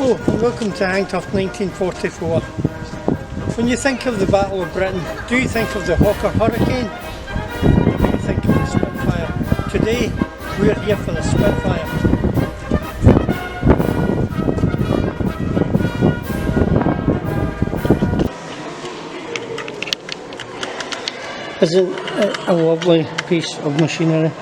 Hello and welcome to Hangtough 1944. When you think of the Battle of Britain, do you think of the Hawker Hurricane? Or do you think of the Spitfire? Today we're here for the Spitfire. Isn't it a lovely piece of machinery?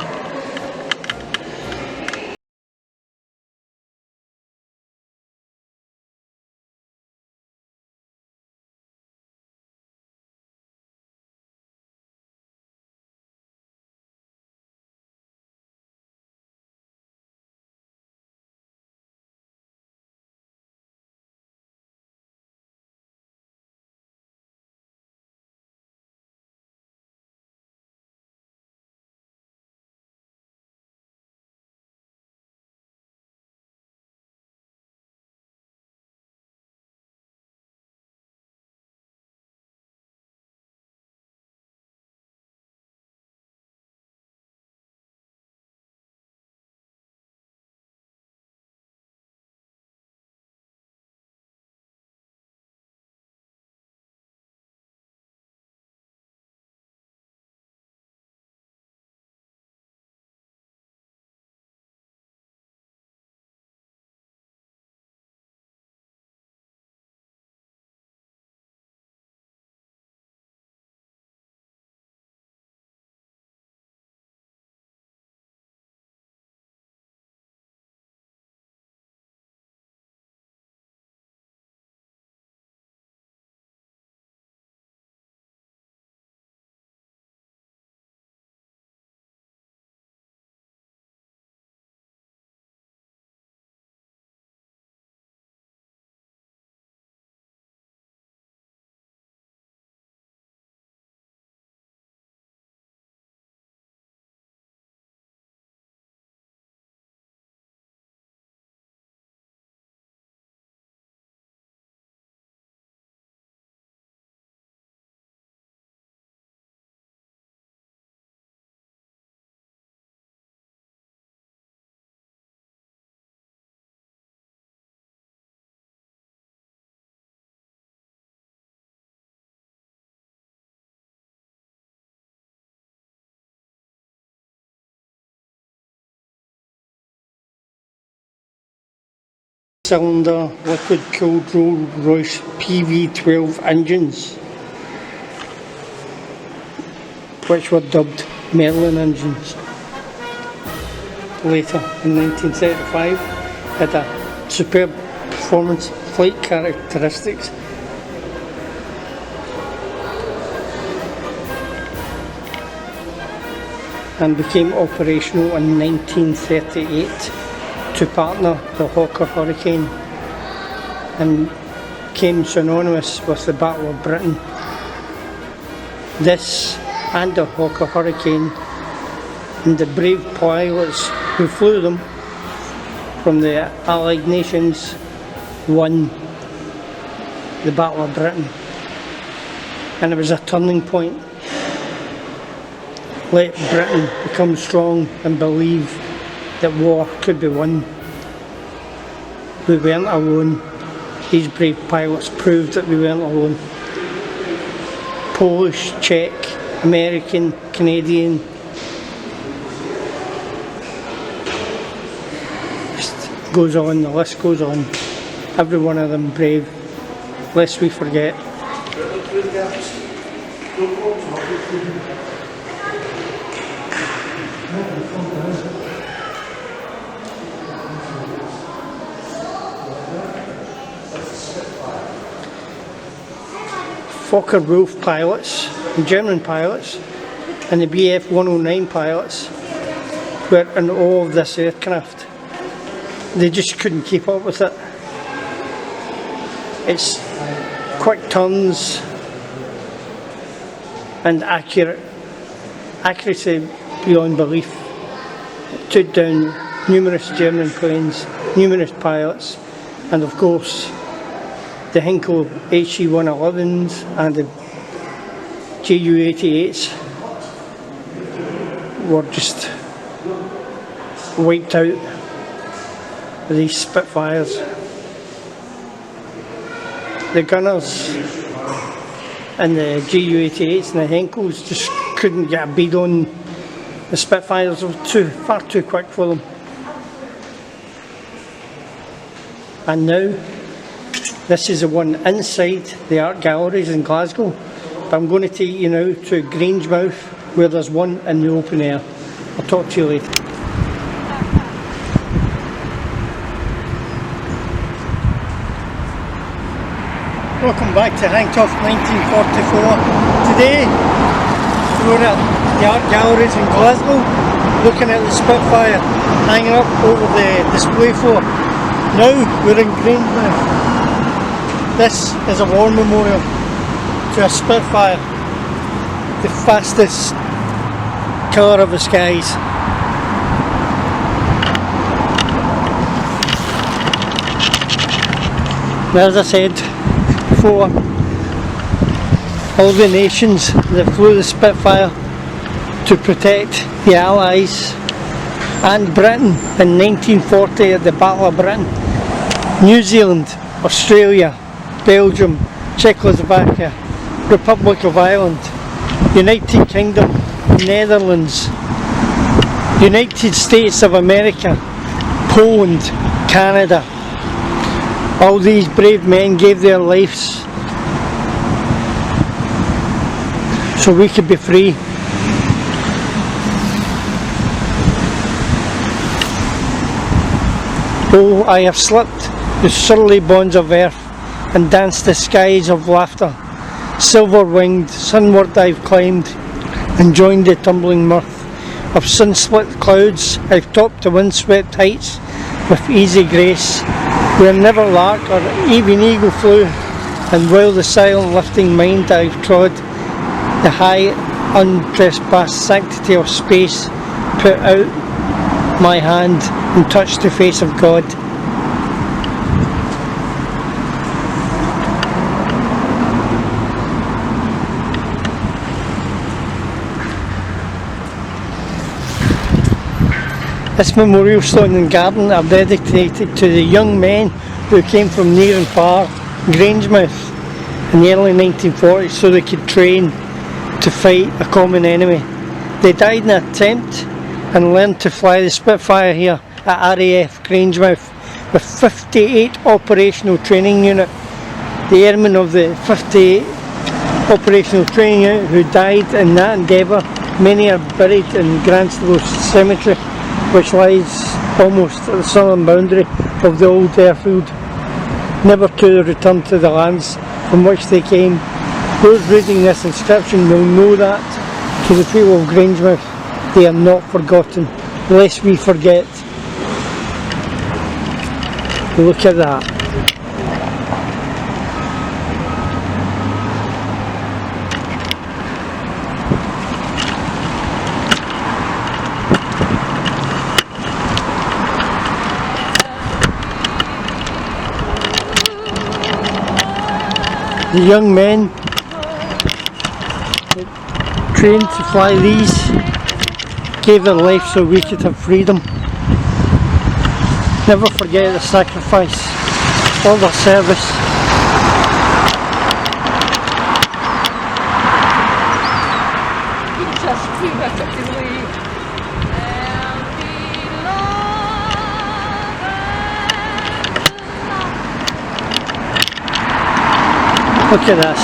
Cylinder liquid cooled Rolls-Royce PV12 engines, which were dubbed Merlin engines. Later in 1975 had a superb performance flight characteristics and became operational in 1938 to partner the Hawker Hurricane and became synonymous with the Battle of Britain. This and the Hawker Hurricane and the brave pilots who flew them from the Allied nations won the Battle of Britain, and it was a turning point. Let Britain become strong and believe that war could be won. We weren't alone. These brave pilots proved that we weren't alone. Polish, Czech, American, Canadian, just goes on, the list goes on. Every one of them brave, lest we forget. Fokker-Wulf pilots, the German pilots, and the Bf 109 pilots were in awe of this aircraft. They just couldn't keep up with it. Its quick turns and accuracy beyond belief. It took down numerous German planes, numerous pilots, and of course the Henkel HE-111s and the Ju-88s were just wiped out with these Spitfires. the gunners and the GU-88s and the Henkels just couldn't get a bead on the Spitfires. They were far too quick for them. And now, this is the one inside the art galleries in Glasgow. But I'm going to take you now to Grangemouth, where there's one in the open air. I'll talk to you later. Welcome back to Hangtoft 1944. Today we're at the art galleries in Glasgow, looking at the Spitfire hanging up over the display floor. Now we're in Grangemouth. This is a war memorial to a Spitfire, the fastest killer of the skies. As I said before, all the nations that flew the Spitfire to protect the Allies and Britain in 1940 at the Battle of Britain. New Zealand, Australia, Belgium, Czechoslovakia, Republic of Ireland, United Kingdom, Netherlands, United States of America, Poland, Canada. All these brave men gave their lives so we could be free. Oh, I have slipped the surly bonds of earth and danced the skies of laughter. Silver-winged, sunward I've climbed and joined the tumbling mirth of sun-split clouds. I've topped the wind-swept heights with easy grace, where never lark or even eagle flew, and while the silent lifting mind I've trod the high untrespassed sanctity of space, put out my hand and touched the face of God. This memorial stone and garden are dedicated to the young men who came from near and far, Grangemouth, in the early 1940s so they could train to fight a common enemy. They died in an attempt and learned to fly the Spitfire here at RAF Grangemouth with 58 operational training unit. The airmen of the 58 operational training unit who died in that endeavour, many are buried in Grandstable Cemetery, which lies almost at the southern boundary of the old airfield, never to return to the lands from which they came. Those reading this inscription will know that to the people of Grangemouth they are not forgotten, lest we forget. Look at that. The young men trained to fly these gave their life so we could have freedom. Never forget the sacrifice, all their service. Look at this.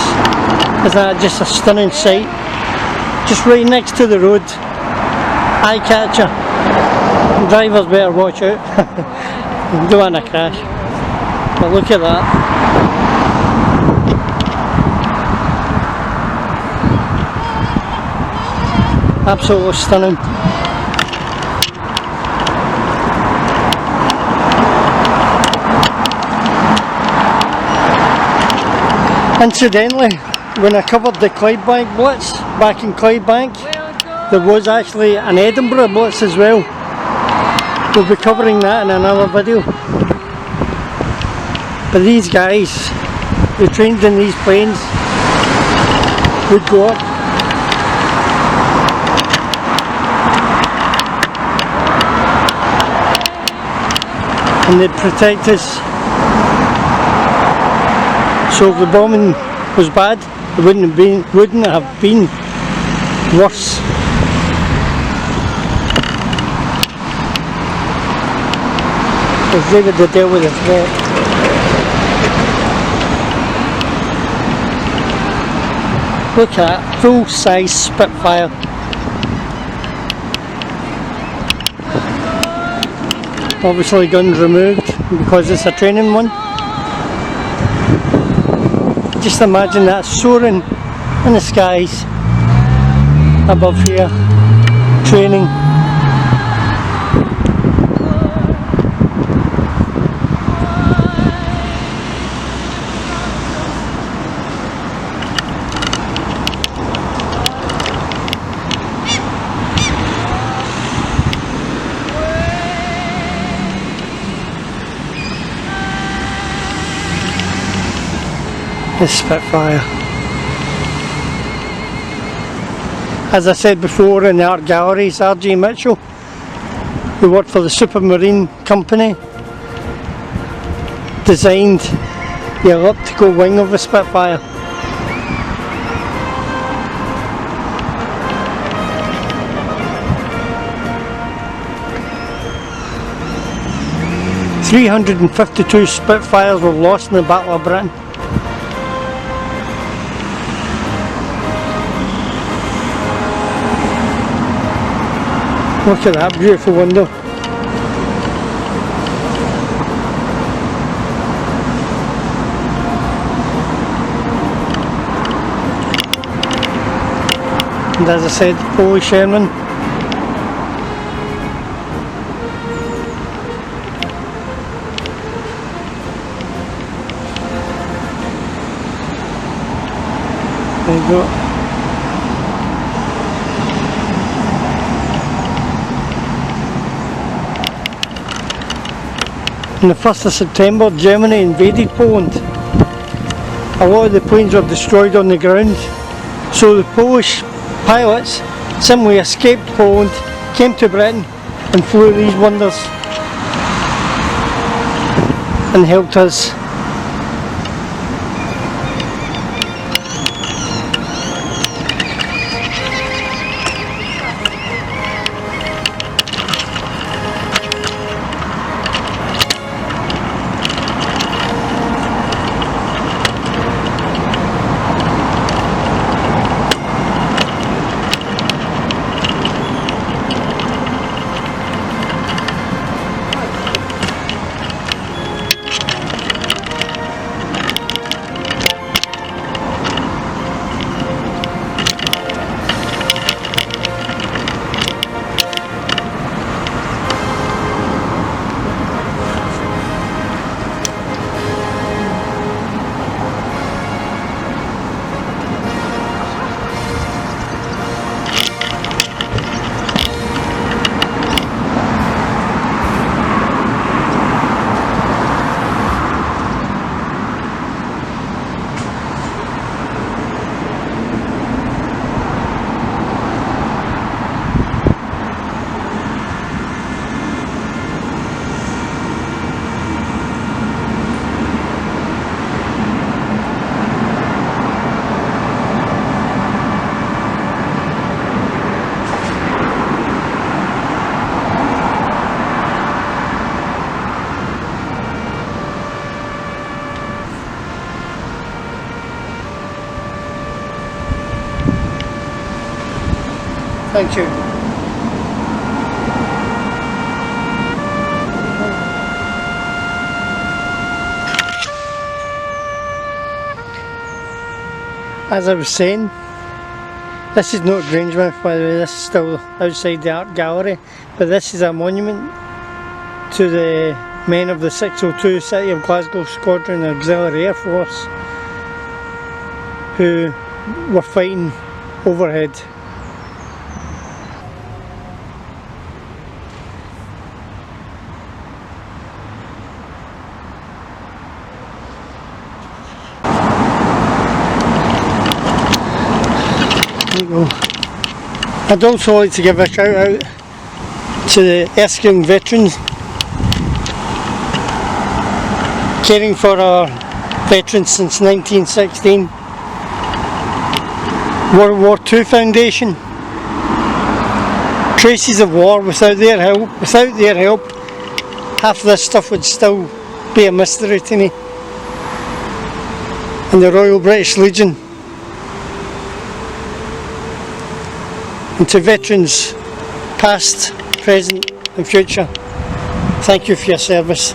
Isn't that just a stunning sight? Just right next to the road. Eye catcher. Drivers better watch out. Don't want to crash. But look at that. Absolutely stunning. Incidentally, when I covered the Clydebank Blitz back in Clydebank, there was actually an Edinburgh Blitz as well. We'll be covering that in another video. But these guys who trained in these planes would go up and they'd protect us So if the bombing was bad, it wouldn't have been worse. As David to deal with the threat. Look at that, full size Spitfire. Obviously guns removed because it's a training one. Just imagine that soaring in the skies above here, training. The Spitfire. As I said before in the art galleries, R.J. Mitchell, who worked for the Supermarine Company, designed the elliptical wing of the Spitfire. "352 Spitfires were lost in the Battle of Britain." Look at that beautiful window. And as I said, Polish airmen. There you go. On the 1st of September, Germany invaded Poland. A lot of the planes were destroyed on the ground, so the Polish pilots simply escaped Poland, came to Britain and flew these wonders and helped us. Thank you. As I was saying, this is not Grangemouth, by the way, this is still outside the art gallery, but this is a monument to the men of the 602 City of Glasgow Squadron Auxiliary Air Force who were fighting overhead. I'd also like to give a shout out to the Erskine veterans caring for our veterans since 1916. World War II Foundation. Traces of War. Without their help, half this stuff would still be a mystery to me. And the Royal British Legion. And to veterans, past, present and future, thank you for your service.